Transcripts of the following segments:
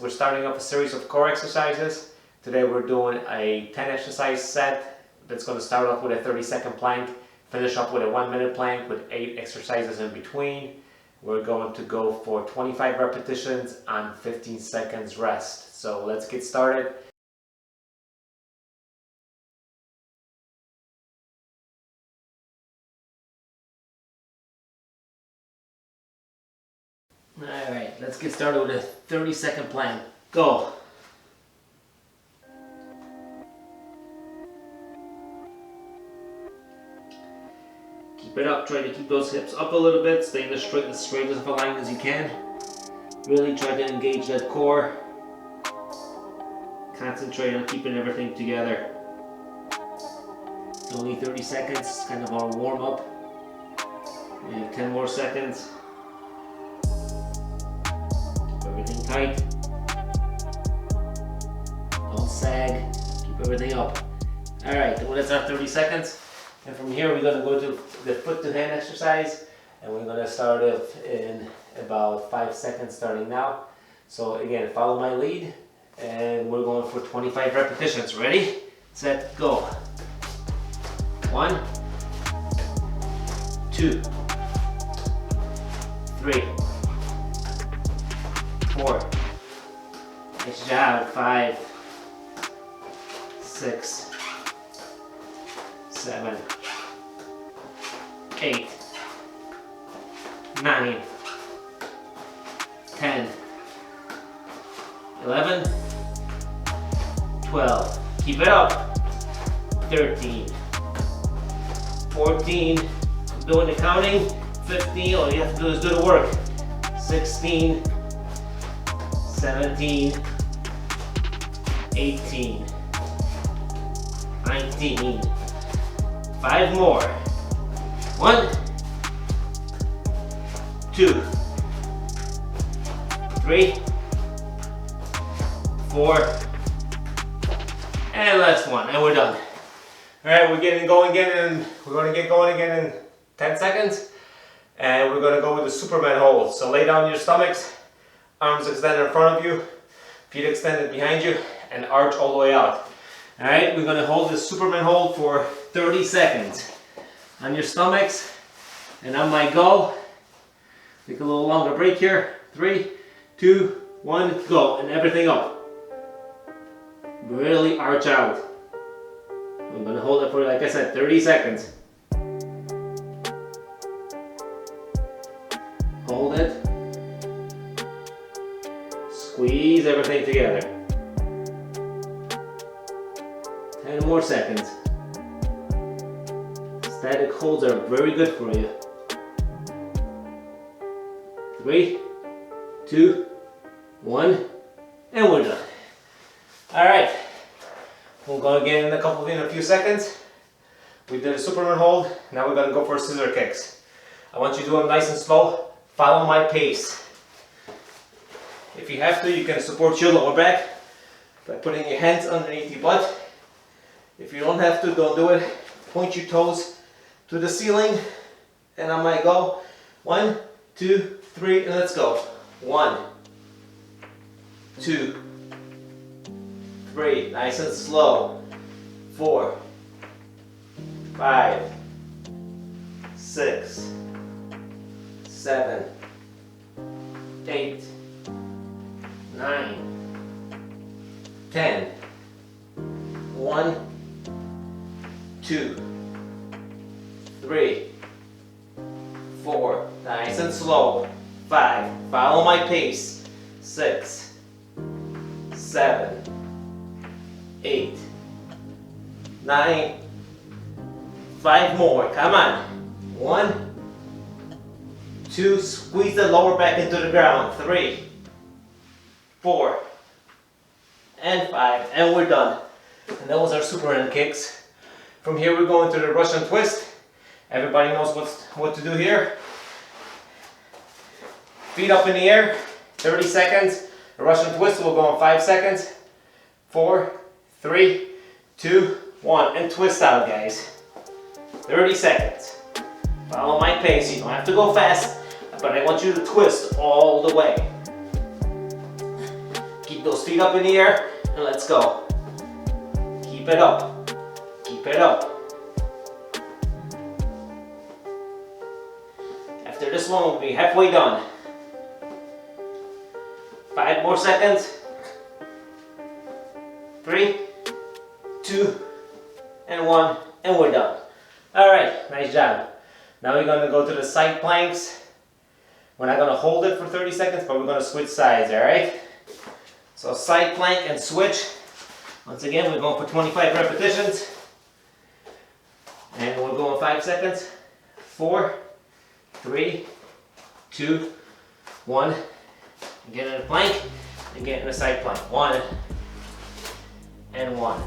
We're starting off a series of core exercises. Today we're doing a 10 exercise set that's going to start off with a 30-second plank, finish up with a 1-minute plank with 8 exercises in between. We're going to go for 25 repetitions and 15 seconds rest. So let's get started. Alright, let's get started with a 30-second plank. Go! Keep it up, try to keep those hips up a little bit, stay in the straightest of a line as you can. Really try to engage that core. Concentrate on keeping everything together. It's only 30 seconds, kind of our warm up. We have 10 more seconds. Keep everything tight. Don't sag. Keep everything up. Alright, well, that's our 30 seconds. And from here we're going to go to the foot to hand exercise, and we're going to start it in about 5 seconds starting now. So again, follow my lead, and we're going for 25 repetitions. Ready, set, go. 1, 2, 3, 4. Nice job. 5, 6, 7, 8, 9, 10, 11, 12. Keep it up. 13, 14. I'm doing the counting. 15. All you have to do is do the work. 16, 17, 18, 19. 5 more. 1, 2, 3, 4, and last one, and we're done. Alright, we're getting going again, and we're going to get going again in 10 seconds. And we're going to go with the Superman hold. So lay down your stomachs, arms extended in front of you, feet extended behind you, and arch all the way out. Alright, we're going to hold this Superman hold for 30 seconds. On your stomachs, and on my go. Take a little longer break here. 3, 2, 1, go. And everything up. Really arch out. I'm going to hold it for, like I said, 30 seconds. Hold it. Squeeze everything together. 10 more seconds. Static holds are very good for you. 3, 2, 1, and we're done. Alright, we'll go again in a few seconds. We did a Superman hold, now we're going to go for scissor kicks. I want you to do them nice and slow. Follow my pace. If you have to, you can support your lower back by putting your hands underneath your butt. If you don't have to, don't do it. Point your toes to the ceiling, and on my go, 1, 2, 3, and let's go. 1, 2, 3, nice and slow. 4, 5, 6, 7, 8, 9, 10. 1, 2, 3, 4, nice and slow. 5, follow my pace. 6, 7, 8, 9, 5 more, come on. 1, 2, squeeze the lower back into the ground. 3, 4, and 5, and we're done. And that was our Superman kicks. From here we're going to the Russian twist. Everybody knows what to do here. Feet up in the air, 30 seconds. The Russian twist will go in 5 seconds. 4, 3, 2, 1, and twist out, guys. 30 seconds. Follow my pace. You don't have to go fast, but I want you to twist all the way. Keep those feet up in the air and let's go. Keep it up. Keep it up. After this one, we'll be halfway done. 5 more seconds. 3, 2, and 1, and we're done. All right, nice job. Now we're gonna go to the side planks. We're not gonna hold it for 30 seconds, but we're gonna switch sides, all right? So side plank and switch. Once again, we're going for 25 repetitions. And we'll go in 5 seconds. 4, 3, 2, 1. Get in a plank and get in a side plank. 1 and 1.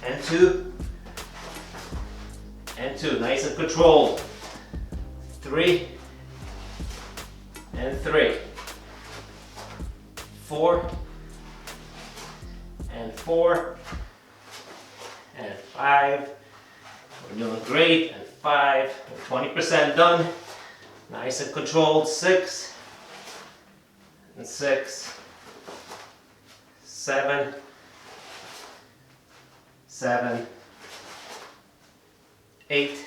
And 2 and 2. Nice and controlled. 3 and 3. 4 and 4 and 5. We're doing great. And 5. 20% done. Nice and controlled. 6 and 6. 7. 7. 8.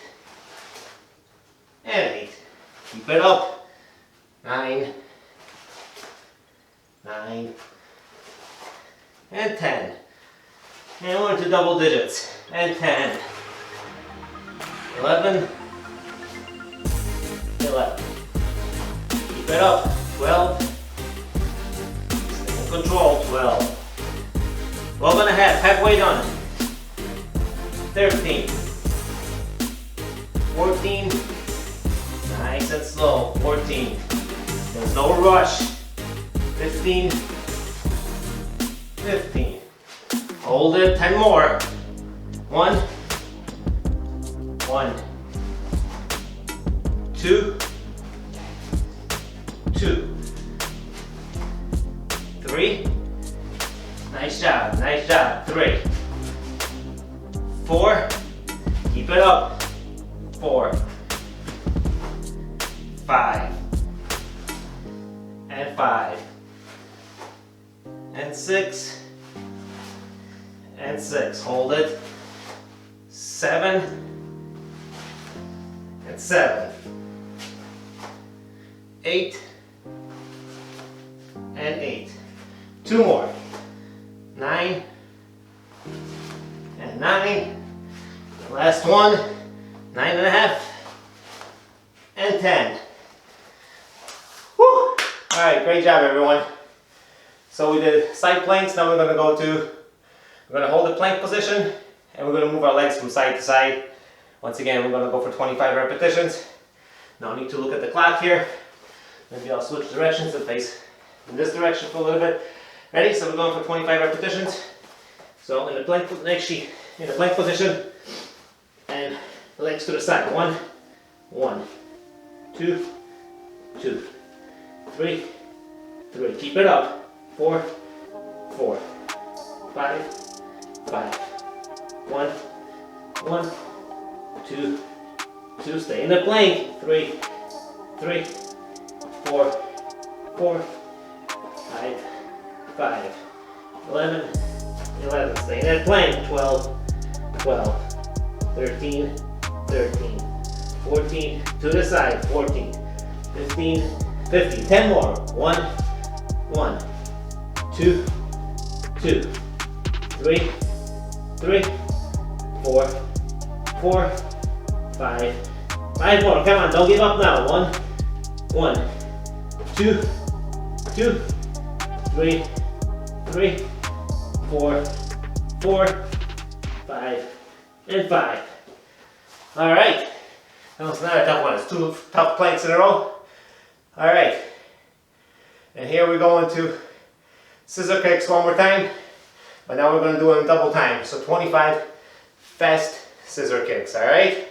And 8. Keep it up. 9. 9. And 10. And we're into double digits. And 10. 11. 11. Keep it up. 12. Stay in control. 12. 12 and a half. Halfway done. 13. 14. Nice and slow. 14. There's no rush. 15. 15. Hold it. 10 more. 1. 1. 2. 2. 3. Nice job. Nice job. 3. 4. Keep it up. 4. 5. And 5. And 6. And 6. Hold it. 7. And 7. 8. And 8. 2 more. 9. And 9. The last one. 9 and a half. And 10. Woo! All right, great job, everyone. So we did side planks. Now we're going to hold the plank position and we're going to move our legs from side to side. Once again, we're going to go for 25 repetitions. Now I need to look at the clock here. Maybe I'll switch directions and face in this direction for a little bit. Ready? So we're going for 25 repetitions. So in the plank position and legs to the side. 1, 1, 2, 2, 3, 3. Keep it up. 4, 4, 5, 5. 1, 1, 2, 2. Stay in the plank. 3, 3, 4, 4, 5, 5. 11, 11. Stay in that plank. 12, 12. 13, 13. 14. To the side. 14. 15, 15. 10 more. 1, 1. 2, 2, 3, 3, 4, 4, 5, 5 more. Come on, don't give up now. 1, 1, 2, 2, 3, 3, 4, 4, 5, and 5. All right. That was not a tough one. It's 2 tough planks in a row. All right. And here we go into scissor kicks one more time, but now we're going to do them double time. So 25 fast scissor kicks, all right?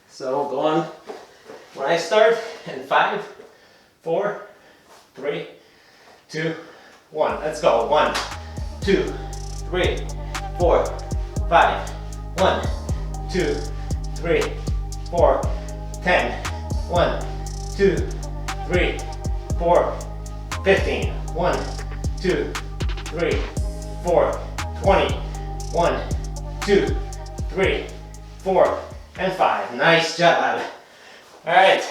So go on when I start in 5, 4, 3, 2, 1. Let's go. 1, 2, 3, 4, 5. 1, 2, 3, 4, 10. 1, 2, 3, 4, 15. 1, 2, 3, 4, 20. 1, 2, 3, 4, and 5. Nice job. All right.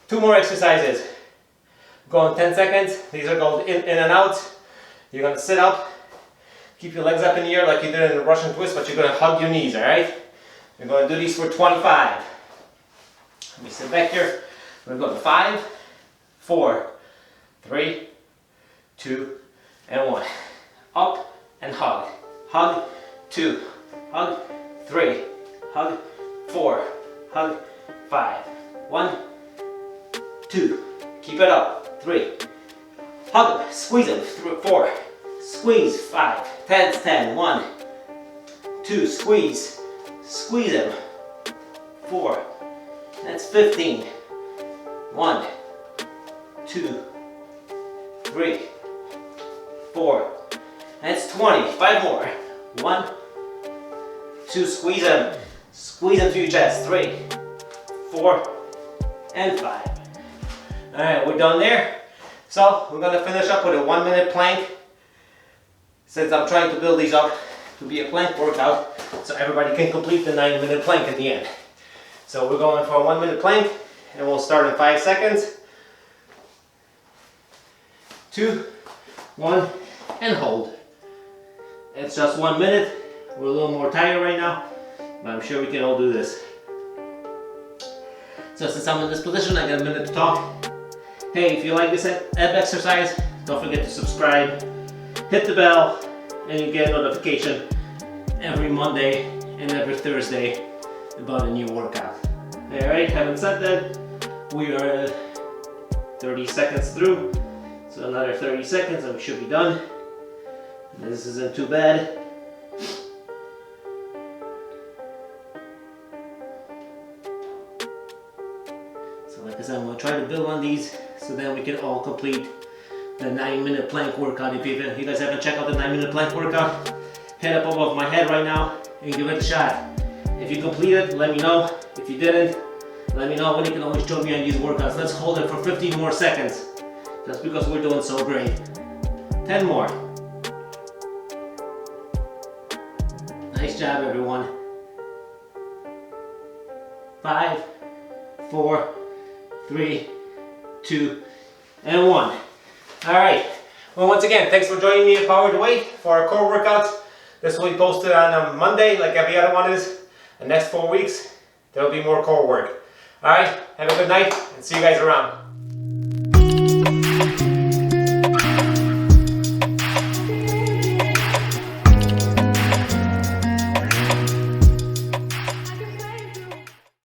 2 more exercises. Go in 10 seconds. These are going in and out. You're going to sit up. Keep your legs up in the air like you did in the Russian twist, but you're going to hug your knees, all right? You're going to do these for 25. Let me sit back here. We're going to go to 5, 4, 3, 2, and 1. Up and hug. Hug, 2, hug, 3, hug, 4, hug, 5. 1, 2, keep it up. 3, hug them, squeeze them. 4, squeeze. 5, 10, 1, 2, squeeze, squeeze them. 4, that's 15. 1, 2, 3, 4, that's 20. 5 more. 1, 2, squeeze them. Squeeze them to your chest. 3, 4, and 5. All right, we're done there. So we're gonna finish up with a 1-minute plank. Since I'm trying to build these up to be a plank workout, so everybody can complete the 9-minute plank at the end. So we're going for a 1-minute plank, and we'll start in 5 seconds. 2, 1, and hold. It's just 1 minute. We're a little more tired right now, but I'm sure we can all do this. So since I'm in this position, I got a minute to talk. Hey, if you like this ab exercise, don't forget to subscribe, hit the bell, and you get a notification every Monday and every Thursday about a new workout. Alright, having said that, we are 30 seconds through, so another 30 seconds and we should be done. This isn't too bad. So like I said, I'm going to try to build on these so then we can all complete the 9-minute plank workout. If you guys haven't checked out the 9-minute plank workout, head up above my head right now and give it a shot. If you complete it, let me know. If you didn't, let me know, and you can always join me on these workouts. Let's hold it for 15 more seconds, just because we're doing so great. 10 more. Nice job, everyone. 5, 4, 3, 2, and 1. All right. Well, once again, thanks for joining me at Power to Weight for our core workouts. This will be posted on a Monday, like every other one is. The next 4 weeks, there will be more core work. All right. Have a good night, and see you guys around.